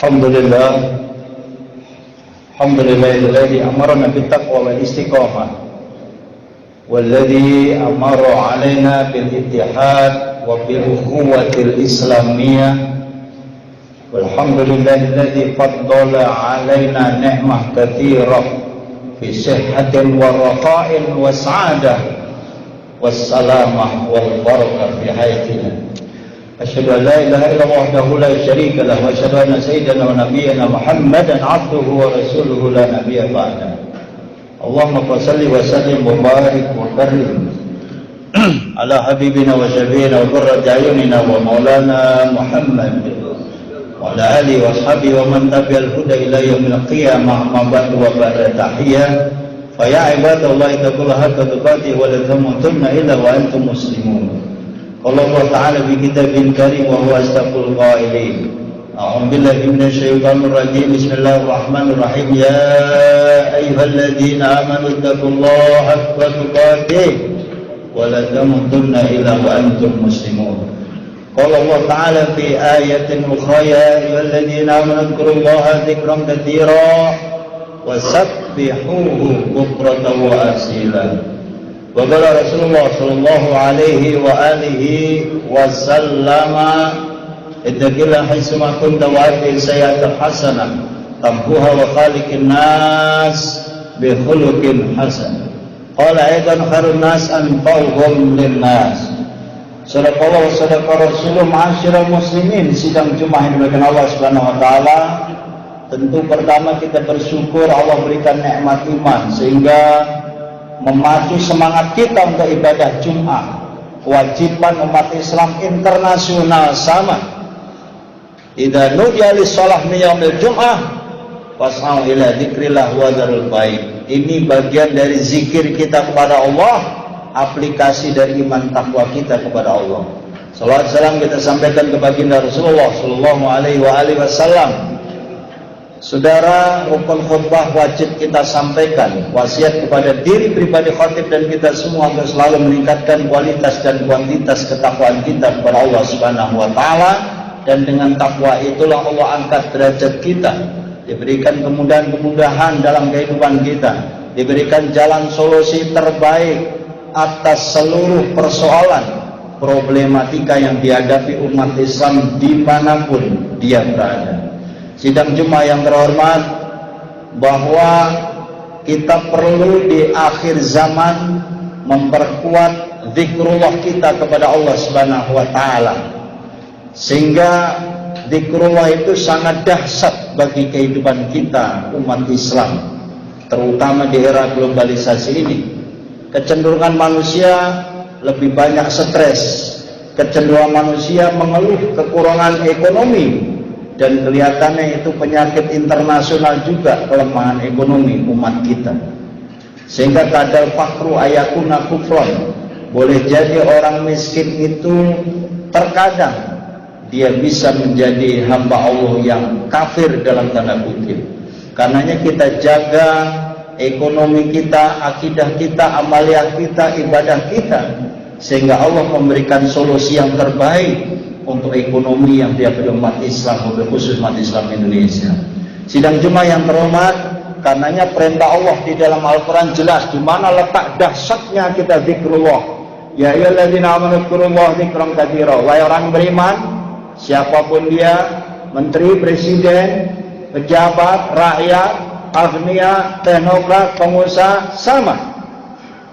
Alhamdulillah, alhamdulillahilladzi amarna bittaqwa wal istiqamah walladzi amara 'alaina bil ittihad wa bil ukhuwatil islamiyah. Walhamdulillahilladzi faddala 'alaina ni'mah katsirah fi sihhatin wa raqa'in wa sa'adah was salamah wal barakah fi hayatina. Asyhadu an la ilaha illallah wahdahu la syarika lahu wa asyhadu anna sayyidana wa nabiyyana Muhammadan 'abduhu wa rasuluhu la nabiyya ba'da. Allahumma shalli wa sallim wa barik wa karim ala habibina wa syafiina wa qurrati a'yunina wa maulana Muhammad wa ala alihi wa ashabihi wa man tabi'al huda ila yaumil qiyamah. Amma ba'du wa ba'da tahiyyah fa ya ibadallahi taqullaha haqqa tuqatih wa la tamutunna illa wa antum muslimun. Allah Ta'ala bi kitabin karim wa huwa astaqul qailin. A'udzu billahi minasy syaithanir rajim. Bismillahirrahmanirrahim. Ya ayyuhalladzina amanu taqullaha haqqa tuqatih wa la tamutunna illa wa antum muslimun. Qala Allah Ta'ala fi ayatin ukhra ya ayyuhalladzina amanu dzkurullaha dzikran katsira wa sabbihuhu bukratan wa asila. Wa qala Rasulullah sallallahu alaihi wa alihi wasallam ittaqillaha haitsuma kunta wa ati sayyi'atan hasanah tamhuha wa khaliqin nas bi khuluqin hasan. Qala aidan khairun nas anfa'uhum lin nas. Sadaqallahu wa sadaqa Rasulullah. Ma'asyiral muslimin, sidang Jumat yang dimuliakan Allah Subhanahu wa taala. Tentu pertama kita bersyukur Allah berikan nikmat iman sehingga memacu semangat kita untuk ibadah Jumat. Kewajiban umat Islam internasional sama. Idza nudiya lis-shalah min yaumil jum'ah fas'au ila dzikrillah wa dzarul bait. Ini bagian dari zikir kita kepada Allah, aplikasi dari iman takwa kita kepada Allah. Salawat salam kita sampaikan kepada baginda Rasulullah sallallahu alaihi wasallam. Saudara, rukun khutbah wajib kita sampaikan. Wasiat kepada diri pribadi khatib dan kita semua untuk selalu meningkatkan kualitas dan kuantitas ketakwaan kita kepada Allah Subhanahu wa taala, dan dengan takwa itulah Allah angkat derajat kita, diberikan kemudahan-kemudahan dalam kehidupan kita, diberikan jalan solusi terbaik atas seluruh persoalan problematika yang dihadapi umat Islam dimanapun dia berada. Sidang Jumat yang terhormat, bahwa kita perlu di akhir zaman memperkuat zikrullah kita kepada Allah Subhanahu wa taala, sehingga zikrullah itu sangat dahsyat bagi kehidupan kita umat Islam, terutama di era globalisasi ini. Kecenderungan manusia lebih banyak stres, kecenderungan manusia mengeluh kekurangan ekonomi, dan kelihatannya itu penyakit internasional juga, kelemahan ekonomi umat kita. Sehingga kadal fakru ayakuna kufron, boleh jadi orang miskin itu terkadang dia bisa menjadi hamba Allah yang kafir dalam tanda kutip. Karenanya kita jaga ekonomi kita, akidah kita, amaliyah kita, ibadah kita, sehingga Allah memberikan solusi yang terbaik untuk ekonomi yang dihadapi umat Islam, khusus umat Islam Indonesia. Sidang Jumat yang terhormat, karenanya perintah Allah di dalam Al-Quran jelas di mana letak dahsyatnya kita zikrullah. Ya ayyuhalladzina amanu dzkurullaha dzikran katsira. Wahai orang beriman, siapapun dia, menteri, presiden, pejabat, rakyat, agniya, teknokrat, pengusaha, sama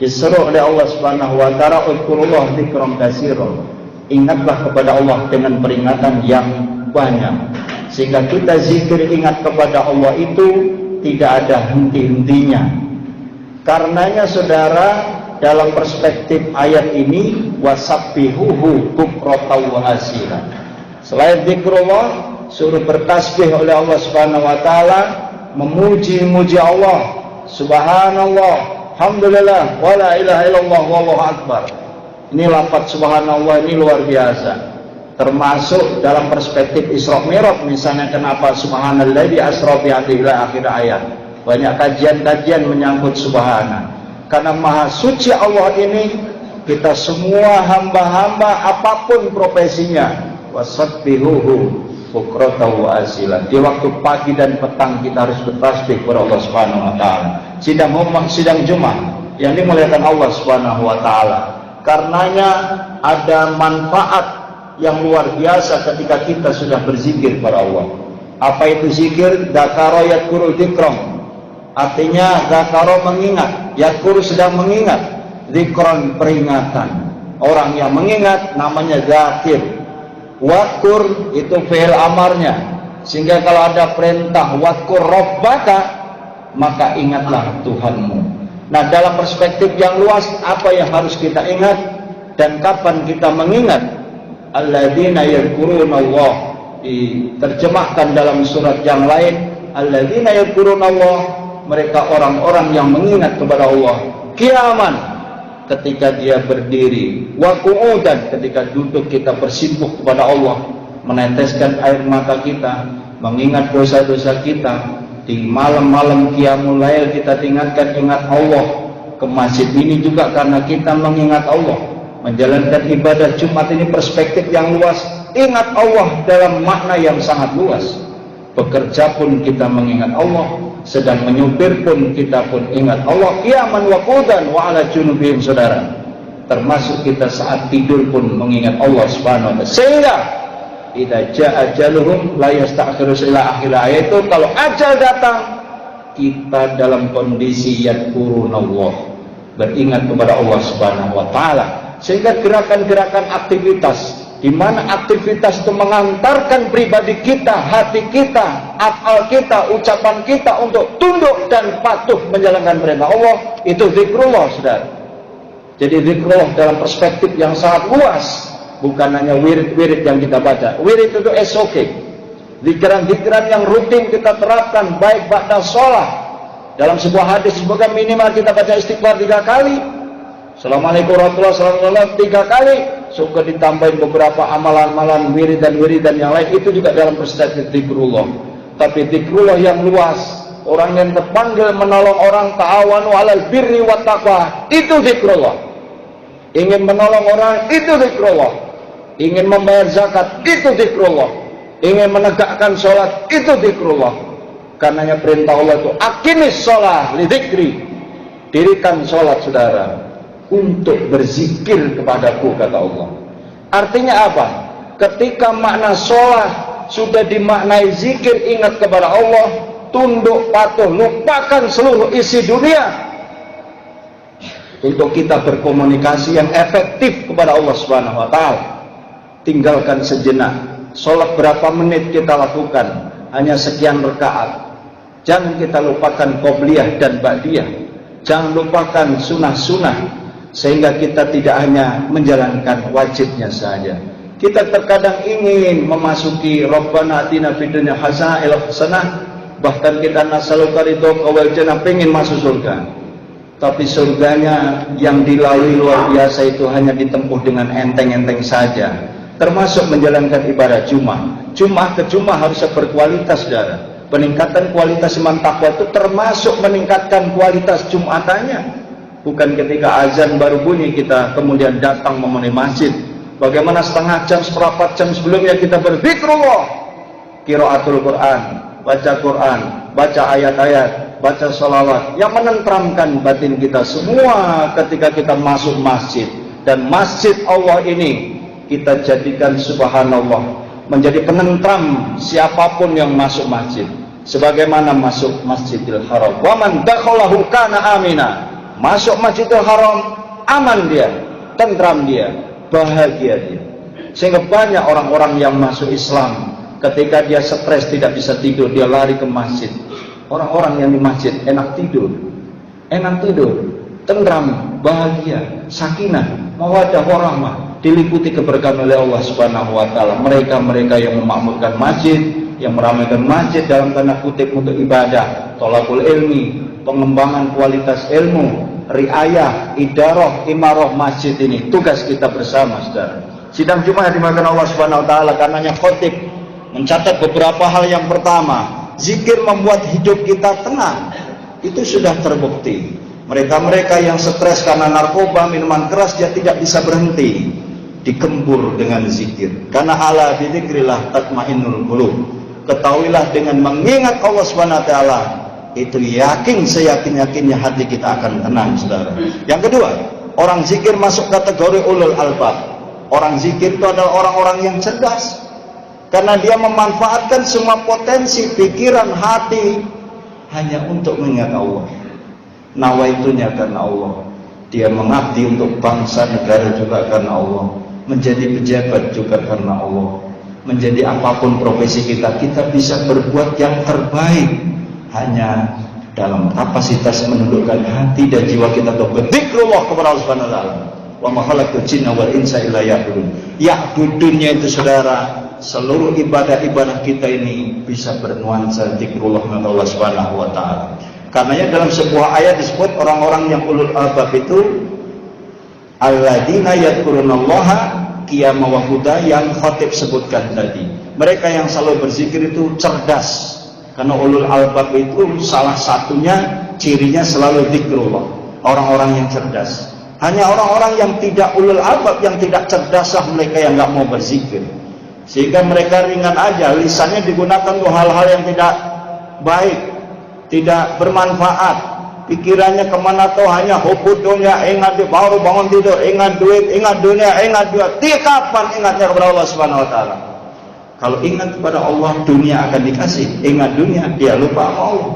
disuruh oleh Allah Subhanahu wa taala dzkurullaha dzikran katsira. Ingatlah kepada Allah dengan peringatan yang banyak, sehingga kita zikir ingat kepada Allah itu tidak ada henti-hentinya. Karenanya saudara, dalam perspektif ayat ini, wasabbihuhu bukratan wa asila. Selain zikrullah, suruh bertasbih oleh Allah Subhanahu wa taala, memuji-muji Allah, subhanallah, alhamdulillah, wala ilaha illallah, wallahu akbar. Ini lafaz subhanallah ini luar biasa. Termasuk dalam perspektif Isra Mi'raj, misalnya kenapa subhanallazi asra bi 'abdihi ila akhir ayat. Banyak kajian-kajian menyangkut subhana. Karena maha suci Allah ini, kita semua hamba-hamba apapun profesinya, wasabbihuhu bukratan wa asila. Di waktu pagi dan petang kita harus bertasbih kepada Allah Subhanahu wa taala. Sidang Jumat yang dimuliakan Allah Subhanahu wa taala. Karenanya ada manfaat yang luar biasa ketika kita sudah berzikir kepada Allah. Apa itu zikir? Dzakara yadhkuru dzikran. Artinya dzakara mengingat, yadhkuru sedang mengingat, dzikran peringatan. Orang yang mengingat namanya zakir. Wadkur itu fi'il amarnya, sehingga kalau ada perintah wadkur rabbaka, maka ingatlah Tuhanmu. Nah, dalam perspektif yang luas, apa yang harus kita ingat dan kapan kita mengingat? Alladzina yadhkurunallah, diterjemahkan dalam surat yang lain, alladzina yadhkurunallah, mereka orang-orang yang mengingat kepada Allah qiyaman, ketika dia berdiri, wa qu'udan, ketika duduk kita bersimpuh kepada Allah, meneteskan air mata kita, mengingat dosa-dosa kita. Di malam-malam qiyamul lail kita ingat Allah. Ke masjid ini juga karena kita mengingat Allah. Menjalankan ibadah Jumat ini perspektif yang luas, ingat Allah dalam makna yang sangat luas. Bekerja pun kita mengingat Allah, sedang menyupir pun kita pun ingat Allah. Qiyaman wa qu'udan wa ala junubihim, saudara. Termasuk kita saat tidur pun mengingat Allah Subhanahu wa taala. Sehingga idza jaa ajaluhum la yasta'khiru ila akhir ayat itu, kalau ajal datang kita dalam kondisi yadhkurunallah, beringat kepada Allah Subhanahu wa taala. Sehingga gerakan-gerakan aktivitas, di mana aktivitas itu mengantarkan pribadi kita, hati kita, akal kita, ucapan kita untuk tunduk dan patuh menjalankan perintah Allah, itu zikrullah, saudara. Jadi zikrullah dalam perspektif yang sangat luas, bukan hanya wirid-wirid yang kita baca. Wirid itu SOK, zikran-zikran yang rutin kita terapkan, baik ba'da sholat. Dalam sebuah hadis semoga minimal kita baca istighfar 3 kali, Assalamualaikum warahmatullahi wabarakatuh 3 kali, suka ditambahin beberapa amalan-amalan wiridan-wiridan yang lain, itu juga dalam perspektif zikrullah. Tapi zikrullah yang luas, orang yang terpanggil menolong orang, ta'awanu 'alal birri wat taqwa, itu zikrullah. Ingin menolong orang, itu zikrullah. Ingin membayar zakat, itu zikrullah. Ingin menegakkan sholat, itu zikrullah. Karenanya perintah Allah itu aqimis sholat li dzikri, dirikan sholat, saudara, untuk berzikir kepadaku, kata Allah. Artinya apa? Ketika makna sholat sudah dimaknai zikir, ingat kepada Allah, tunduk patuh, lupakan seluruh isi dunia, untuk kita berkomunikasi yang efektif kepada Allah Subhanahu wa taala. Tinggalkan sejenak. Sholat berapa menit kita lakukan? Hanya sekian rakaat. Jangan kita lupakan qobliyah dan ba'diyah. Jangan lupakan sunnah-sunnah, sehingga kita tidak hanya menjalankan wajibnya saja. Kita terkadang ingin memasuki Rabbana atina fid dunya hasanah, bahkan kita nasaluka ridhaka wal jannah, pengen masuk surga. Tapi surganya yang dilalui luar biasa itu hanya ditempuh dengan enteng-enteng saja. Termasuk menjalankan ibadah Jumat. Jumat ke Jumat harus berkualitas, saudara. Peningkatan kualitas iman takwa itu termasuk meningkatkan kualitas Jumatannya. Bukan ketika azan baru bunyi kita kemudian datang memenuhi masjid. Bagaimana setengah jam, seperempat jam sebelumnya kita berzikrullah, qiraatul Quran, baca ayat-ayat, baca sholawat yang menenteramkan batin kita semua ketika kita masuk masjid. Dan masjid Allah ini kita jadikan subhanallah menjadi penentram siapapun yang masuk masjid, sebagaimana masuk Masjidil Haram. Wa man dakhalahu kana amina. Masuk Masjidil Haram, aman dia, tentram dia, bahagia dia. Sehingga banyak orang-orang yang masuk Islam, ketika dia stres tidak bisa tidur, dia lari ke masjid. Orang-orang yang di masjid enak tidur, tentram, bahagia, sakinah, mawaddah warahmah, diliputi keberkahan oleh Allah Subhanahu wa taala. Mereka-mereka yang memakmurkan masjid, yang meramaikan masjid dalam tanda kutip untuk ibadah, thalabul ilmi, pengembangan kualitas ilmu, riayah, idarah, imarah masjid ini tugas kita bersama, saudara. Sidang Jumat dimakan Allah Subhanahu wa taala, karenanya khotib mencatat beberapa hal. Yang pertama, zikir membuat hidup kita tenang. Itu sudah terbukti. Mereka-mereka yang stres karena narkoba, minuman keras, dia tidak bisa berhenti. digempur dengan zikir. Karena ala bidzikrillah tatmainnul qulub. Ketahuilah dengan mengingat Allah Subhanahu wa taala itu yakin seyakin-yakinnya hati kita akan tenang, saudara. Yang kedua, orang zikir masuk kategori ulul albab. Orang zikir itu adalah orang-orang yang cerdas. Karena dia memanfaatkan semua potensi pikiran hati hanya untuk mengingat Allah. Nawaitunya karena Allah. Dia mengabdi untuk bangsa negara juga karena Allah. Menjadi pejabat juga karena Allah. Menjadi apapun profesi kita, kita bisa berbuat yang terbaik hanya dalam kapasitas menundukkan hati dan jiwa kita untuk berzikrullah kepada Allah Subhanahu wa taala. Wa ma khalaqtul jinna wal insa illa liya'budun. Ya'budunnya itu saudara, seluruh ibadah-ibadah kita ini bisa bernuansa zikrullah kepada Allah Subhanahu wa taala. Karenanya dalam sebuah ayat disebut orang-orang yang ulul albab itu alladzina yadhkurunallaha qiyaman wa qu'udan, yang khatib sebutkan tadi. Mereka yang selalu berzikir itu cerdas. Karena ulul albab itu salah satunya cirinya selalu zikrullah. Orang-orang yang cerdas. Hanya orang-orang yang tidak ulul albab, yang tidak cerdaslah mereka yang nggak mau berzikir. Sehingga mereka ringan aja, lisannya digunakan untuk hal-hal yang tidak baik, tidak bermanfaat. Pikirannya kemana tuh hanya hubud dunia, ingat baru bangun tidur, ingat duit, ingat dunia, ingat duit. Kapan ingatnya kepada Allah Subhanahu wa taala? Kalau ingat kepada Allah, dunia akan dikasih. Ingat dunia, dia lupa sama Allah.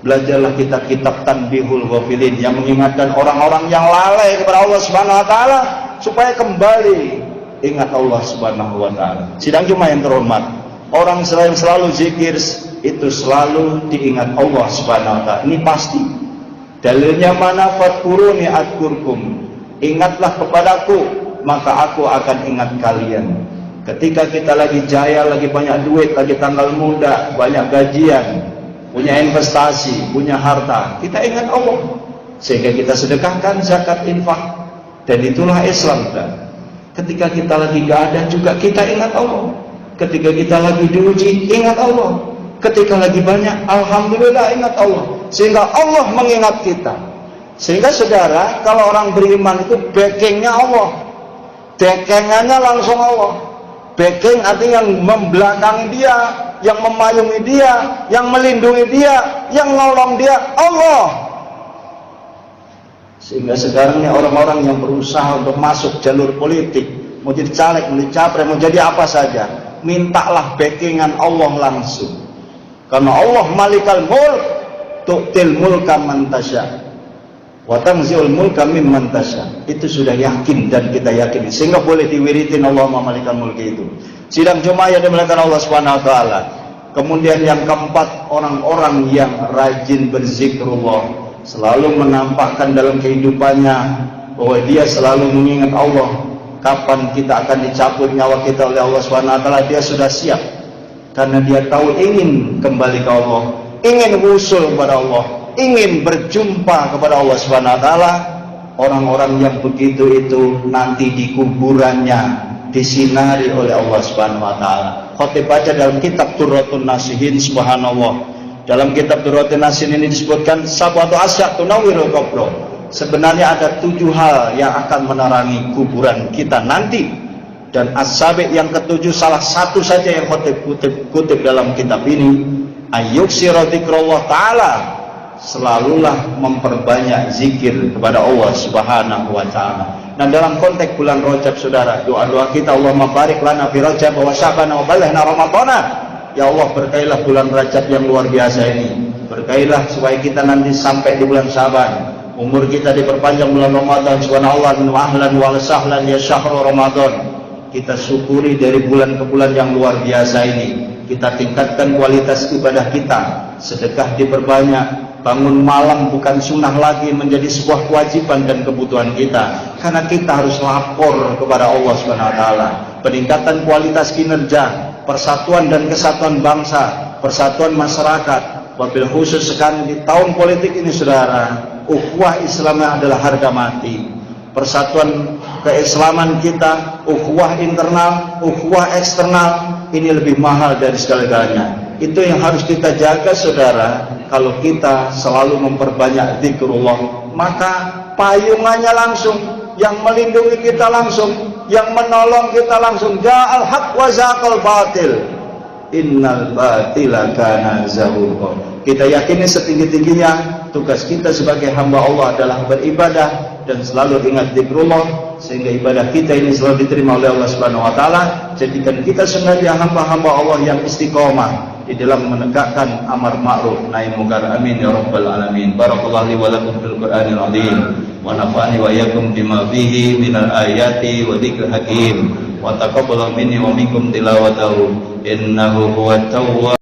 Belajarlah kitab-kitab Tanbihul Ghafilin yang mengingatkan orang-orang yang lalai kepada Allah Subhanahu wa taala supaya kembali ingat Allah Subhanahu wa taala. Sidang Jumat yang terhormat, orang selain selalu zikir itu selalu diingat Allah Subhanahu wa taala. Ini pasti. Dalilnya mana? Fadkuruni adkurkum. Ingatlah kepadaku, maka aku akan ingat kalian. Ketika kita lagi jaya, lagi banyak duit, lagi tanggal muda, banyak gajian, punya investasi, punya harta, kita ingat Allah. Sehingga kita sedekahkan zakat infak. Dan itulah Islam. Ketika kita lagi gak ada juga kita ingat Allah. Ketika kita lagi diuji, ingat Allah. Ketika lagi banyak, alhamdulillah ingat Allah. Sehingga Allah mengingat kita. Sehingga saudara, kalau orang beriman itu backingnya Allah, backingannya langsung Allah. Backing artinya yang membelakangi dia, yang memayungi dia, yang melindungi dia, yang nolong dia, Allah. Sehingga sekarang ini orang-orang yang berusaha untuk masuk jalur politik, mau jadi caleg, mau jadi capres, mau jadi apa saja, mintalah backingan Allah langsung. Karena Allah malikal mulk, tu'til mulka man tasya wa tanzi'ul mulka mimman tasya. Itu sudah yakin dan kita yakini, sehingga boleh diwiritin Allahumma malikal mulki itu. Sidang Jumat yang dimuliakan Allah Subhanahu wa taala. Kemudian yang keempat, orang-orang yang rajin berzikrullah, selalu menampakkan dalam kehidupannya bahwa dia selalu mengingat Allah. Kapan kita akan dicabut nyawa kita oleh Allah Subhanahu wa taala, dia sudah siap. Karena dia tahu ingin kembali ke Allah, ingin usul kepada Allah, ingin berjumpa kepada Allah Subhanahu wa taala. Orang-orang yang begitu itu nanti di kuburannya disinari oleh Allah Subhanahu wa taala. Khotib baca dalam kitab Durratun Nasihin, subhanallah. Dalam kitab Durratun Nasihin ini disebutkan sabatu asya tunawwirul qabr. Sebenarnya ada 7 hal yang akan menerangi kuburan kita nanti. Dan as-sabi yang ketujuh, salah satu saja yang kutip dalam kitab ini, ayyuksira dzikrullah ta'ala, selalulah memperbanyak zikir kepada Allah Subhanahu wa ta'ala. Nah, dalam konteks bulan Rajab saudara, doa-doa kita, Allahumma barik lana fi Rajab wa Sya'ban wa balighna Ramadhana. Ya Allah, berkailah bulan Rajab yang luar biasa ini, berkailah supaya kita nanti sampai di bulan Sya'ban, umur kita diperpanjang bulan Ramadan. Subhanallah wa ahlan wa sahlan ya syahrul Ramadan. Kita syukuri dari bulan ke bulan yang luar biasa ini. Kita tingkatkan kualitas ibadah kita. Sedekah diperbanyak. Bangun malam bukan sunnah lagi, menjadi sebuah kewajiban dan kebutuhan kita. Karena kita harus lapor kepada Allah Subhanahu wa taala. Peningkatan kualitas kinerja, persatuan dan kesatuan bangsa, persatuan masyarakat. Wabil khusus sekarang di tahun politik ini saudara, ukhuwah Islamnya adalah harga mati. Persatuan keislaman kita, ukhuwah internal, ukhuwah eksternal, ini lebih mahal dari segala-galanya. Itu yang harus kita jaga saudara. Kalau kita selalu memperbanyak zikrullah, maka payungannya langsung, yang melindungi kita langsung, yang menolong kita langsung. Ja'al haq wa zaqal batil. Innal batila kana zahuqa. Kita yakini setinggi-tingginya tugas kita sebagai hamba Allah adalah beribadah dan selalu ingat zikrullah, sehingga ibadah kita ini selalu diterima oleh Allah Subhanahu wa taala. Jadikan kita sengaja hamba-hamba Allah yang istiqomah di dalam menegakkan amar ma'ruf nahi munkar. Amin ya rabbal alamin. Barakallahu li wa lakum fil Qur'anil azim wa nafa'ani wa iyyakum bima fihi minal ayati wa dzikril hakim wa taqabbal minni wa minkum tilawatahu innahu huwat tawwab.